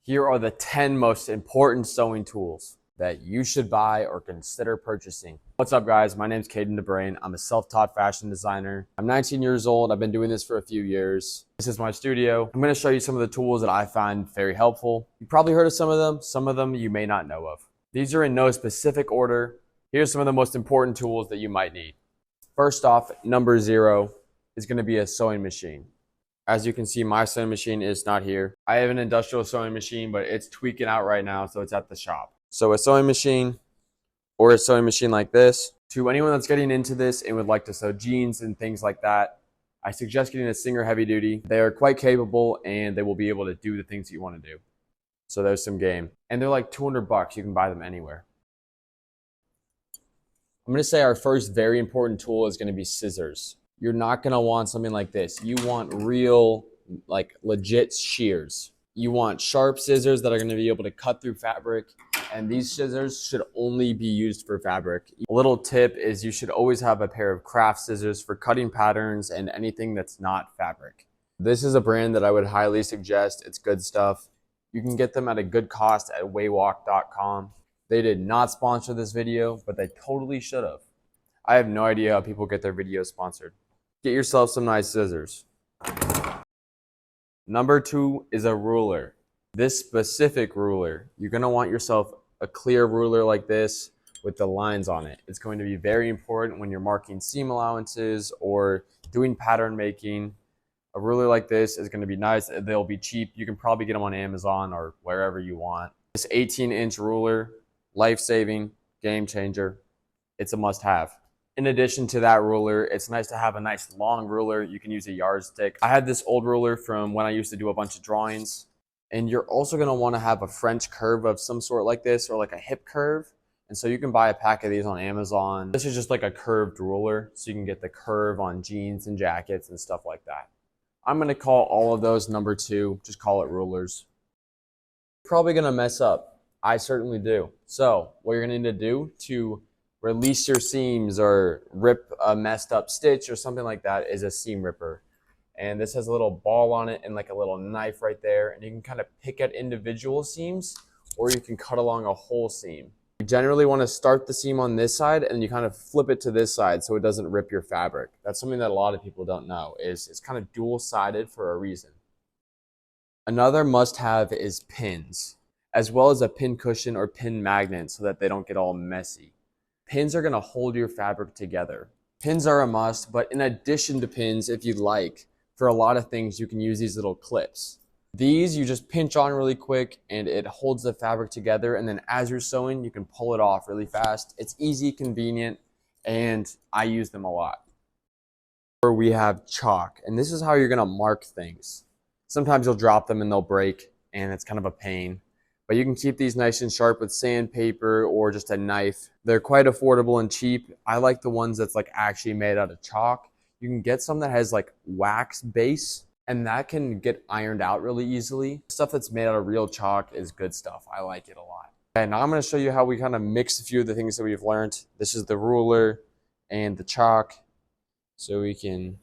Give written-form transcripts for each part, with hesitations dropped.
Here are the 10 most important sewing tools that you should buy or consider purchasing. What's up, guys? My name is Caden DeBrain. I'm a self-taught fashion designer. I'm 19 years old. I've been doing this for a few years. This is my studio. I'm going to show you some of the tools that I find very helpful. You've probably heard of some of them you may not know of. These are in no specific order. Here's some of the most important tools that you might need. First off, number 0 is going to be a sewing machine. As you can see, my sewing machine is not here. I have an industrial sewing machine, but it's tweaking out right now, so it's at the shop. So a sewing machine or a sewing machine like this. To anyone that's getting into this and would like to sew jeans and things like that, I suggest getting a Singer Heavy Duty. They are quite capable and they will be able to do the things that you want to do. So there's some game. And they're like $200. You can buy them anywhere. I'm going to say our first very important tool is going to be scissors. You're not going to want something like this. You want real, like legit shears. You want sharp scissors that are going to be able to cut through fabric, and these scissors should only be used for fabric. A little tip is you should always have a pair of craft scissors for cutting patterns and anything that's not fabric. This is a brand that I would highly suggest. It's good stuff. You can get them at a good cost at waywalk.com. They did not sponsor this video, but they totally should have. I have no idea how people get their videos sponsored. Get yourself some nice scissors. Number 2 is a ruler. This specific ruler, you're going to want yourself a clear ruler like this with the lines on it. It's going to be very important when you're marking seam allowances or doing pattern making. A ruler like this is going to be nice. They'll be cheap. You can probably get them on Amazon or wherever you want. This 18-inch ruler, life-saving, game changer. It's a must-have. In addition to that ruler, it's nice to have a nice long ruler. You can use a yardstick. I had this old ruler from when I used to do a bunch of drawings. And you're also going to want to have a French curve of some sort like this, or like a hip curve. And so you can buy a pack of these on Amazon. This is just like a curved ruler, so you can get the curve on jeans and jackets and stuff like that. I'm going to call all of those number 2. Just call it rulers. You're probably going to mess up. I certainly do. So what you're going to need to do to release your seams or rip a messed up stitch or something like that is a seam ripper. And this has a little ball on it and like a little knife right there. And you can kind of pick at individual seams, or you can cut along a whole seam. You generally want to start the seam on this side and you kind of flip it to this side so it doesn't rip your fabric. That's something that a lot of people don't know, is it's kind of dual-sided for a reason. Another must-have is pins, as well as a pin cushion or pin magnet so that they don't get all messy. Pins are going to hold your fabric together. Pins are a must, but in addition to pins, if you'd like, for a lot of things, you can use these little clips. These you just pinch on really quick and it holds the fabric together, and then as you're sewing, you can pull it off really fast. It's easy, convenient, and I use them a lot. Or we have chalk, and this is how you're going to mark things. Sometimes you'll drop them and they'll break, and it's kind of a pain. But you can keep these nice and sharp with sandpaper or just a knife. They're quite affordable and cheap. I like the ones that's like actually made out of chalk. You can get some that has like wax base, and that can get ironed out really easily. Stuff that's made out of real chalk is good stuff. I like it a lot. And now I'm going to show you how we kind of mix a few of the things that we've learned. This is the ruler and the chalk. So we can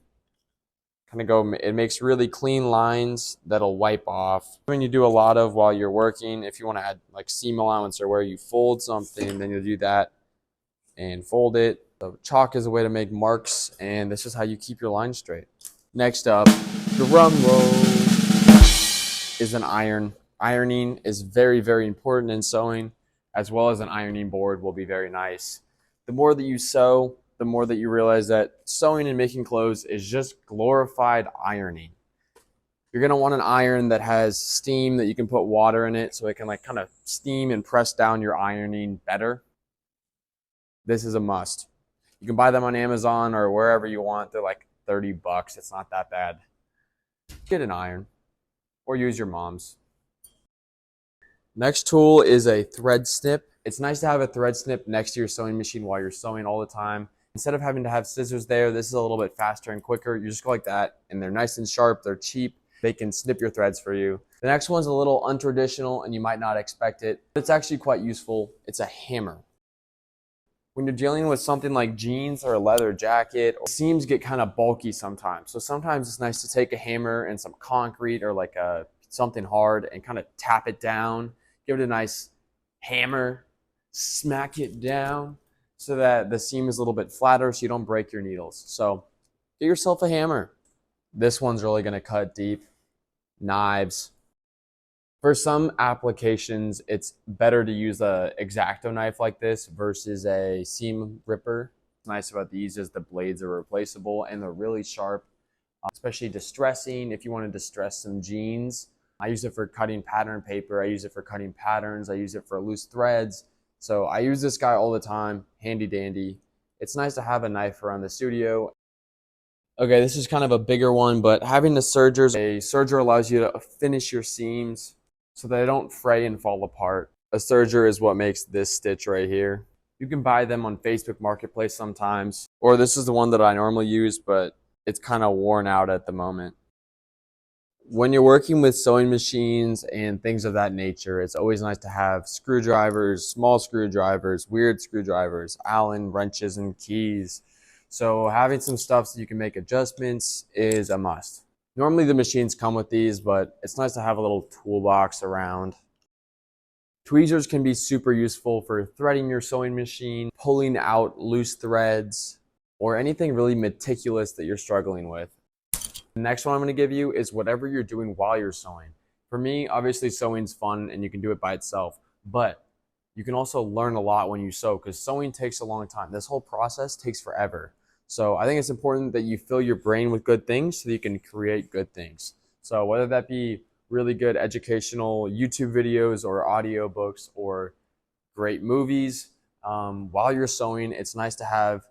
kind of go, it makes really clean lines that'll wipe off. When you do a lot of while you're working, if you want to add like seam allowance or where you fold something, then you'll do that and fold it. So chalk is a way to make marks, and this is how you keep your line straight. Next up, drum roll, is an iron. Ironing is very, very important in sewing, as well as an ironing board will be very nice. The more that you sew, the more that you realize that sewing and making clothes is just glorified ironing. You're going to want an iron that has steam, that you can put water in it so it can like kind of steam and press down your ironing better. This is a must. You can buy them on Amazon or wherever you want. They're like $30. It's not that bad. Get an iron or use your mom's. Next tool is a thread snip. It's nice to have a thread snip next to your sewing machine while you're sewing all the time. Instead of having to have scissors there, this is a little bit faster and quicker. You just go like that, and they're nice and sharp. They're cheap. They can snip your threads for you. The next one's a little untraditional, and you might not expect it, but it's actually quite useful. It's a hammer. When you're dealing with something like jeans or a leather jacket, seams get kind of bulky sometimes. So sometimes it's nice to take a hammer and some concrete or like a something hard and kind of tap it down, give it a nice hammer, smack it down so that the seam is a little bit flatter so you don't break your needles. So get yourself a hammer. This one's really going to cut deep. Knives. For some applications, it's better to use a X-Acto knife like this versus a seam ripper. What's nice about these is the blades are replaceable and they're really sharp, especially distressing. If you want to distress some jeans, I use it for cutting pattern paper. I use it for cutting patterns. I use it for loose threads. So I use this guy all the time, handy dandy. It's nice to have a knife around the studio. Okay, this is kind of a bigger one, but having a serger allows you to finish your seams so they don't fray and fall apart. A serger is what makes this stitch right here. You can buy them on Facebook Marketplace sometimes, or this is the one that I normally use, but it's kind of worn out at the moment. When you're working with sewing machines and things of that nature, it's always nice to have screwdrivers, small screwdrivers, weird screwdrivers, Allen wrenches, and keys. So having some stuff so you can make adjustments is a must. Normally the machines come with these, but it's nice to have a little toolbox around. Tweezers can be super useful for threading your sewing machine, pulling out loose threads, or anything really meticulous that you're struggling with. The next one I'm going to give you is whatever you're doing while you're sewing. For me, obviously sewing's fun and you can do it by itself, but you can also learn a lot when you sew because sewing takes a long time. This whole process takes forever. So I think it's important that you fill your brain with good things so that you can create good things. So whether that be really good educational YouTube videos or audiobooks or great movies, while you're sewing, it's nice to have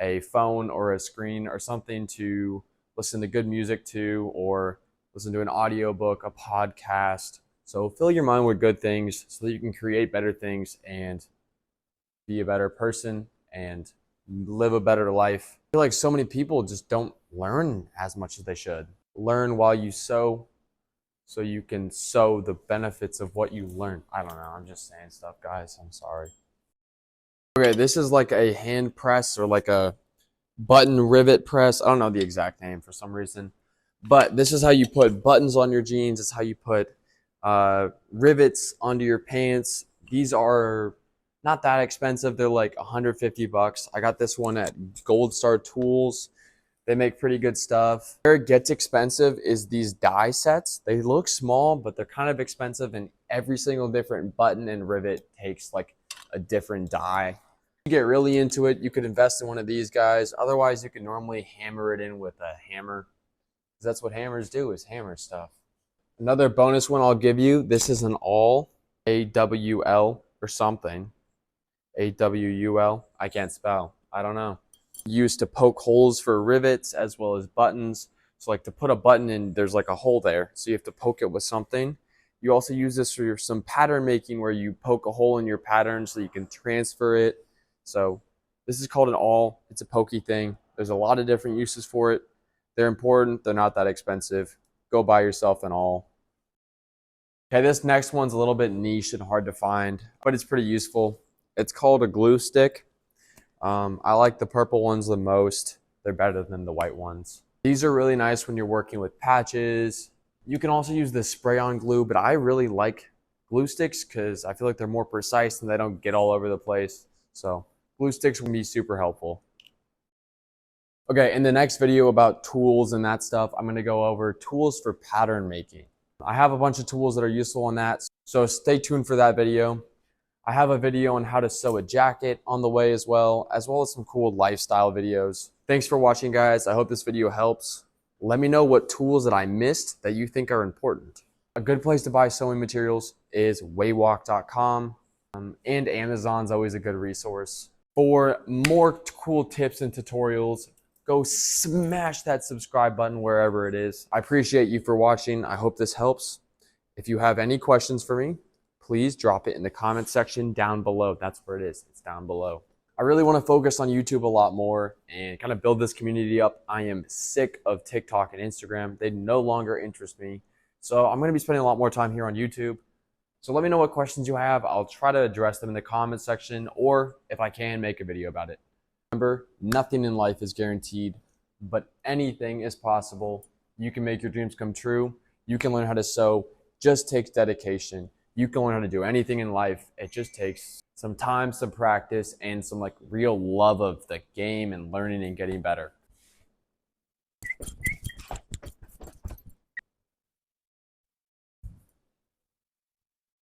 a phone or a screen or something to listen to good music to, or listen to an audiobook, a podcast. So fill your mind with good things so that you can create better things and be a better person and live a better life. I feel like so many people just don't learn as much as they should. Learn while you sew so you can sow the benefits of what you learn. I don't know, I'm just saying stuff, guys. I'm sorry. Okay, this is like a hand press or like a button rivet press. I don't know the exact name for some reason, but this is how you put buttons on your jeans. It's how you put rivets onto your pants. These are not that expensive. They're like 150 bucks. I got this one at Gold Star Tools. They make pretty good stuff. Where it gets expensive is these die sets. They look small, but they're kind of expensive, and every single different button and rivet takes like a different die. You get really into it, you could invest in one of these guys. Otherwise, you can normally hammer it in with a hammer, because that's what hammers do, is hammer stuff. Another bonus one I'll give you, this is an awl, A-W-L or something. A-W-U-L, I can't spell, I don't know. Used to poke holes for rivets as well as buttons. So like to put a button in, there's like a hole there, so you have to poke it with something. You also use this for some pattern making where you poke a hole in your pattern so you can transfer it. So this is called an awl. It's a pokey thing. There's a lot of different uses for it. They're important. They're not that expensive. Go buy yourself an awl. Okay, this next one's a little bit niche and hard to find, but it's pretty useful. It's called a glue stick. I like the purple ones the most. They're better than the white ones. These are really nice when you're working with patches. You can also use the spray-on glue, but I really like glue sticks because I feel like they're more precise and they don't get all over the place. So glue sticks can be super helpful. Okay, in the next video about tools and that stuff, I'm going to go over tools for pattern making. I have a bunch of tools that are useful on that, so stay tuned for that video. I have a video on how to sew a jacket on the way as well as some cool lifestyle videos. Thanks for watching, guys. I hope this video helps. Let me know what tools that I missed that you think are important. A good place to buy sewing materials is waywalk.com, and Amazon's always a good resource. For more cool tips and tutorials, go smash that subscribe button wherever it is. I appreciate you for watching. I hope this helps. If you have any questions for me, please drop it in the comment section down below. That's where it is. It's down below. I really want to focus on YouTube a lot more and kind of build this community up. I am sick of TikTok and Instagram. They no longer interest me. So I'm going to be spending a lot more time here on YouTube. So let me know what questions you have. I'll try to address them in the comment section, or if I can, make a video about it. Remember, nothing in life is guaranteed, but anything is possible. You can make your dreams come true. You can learn how to sew just takes dedication. You can learn how to do anything in life. It just takes some time, some practice, and some like real love of the game and learning and getting better.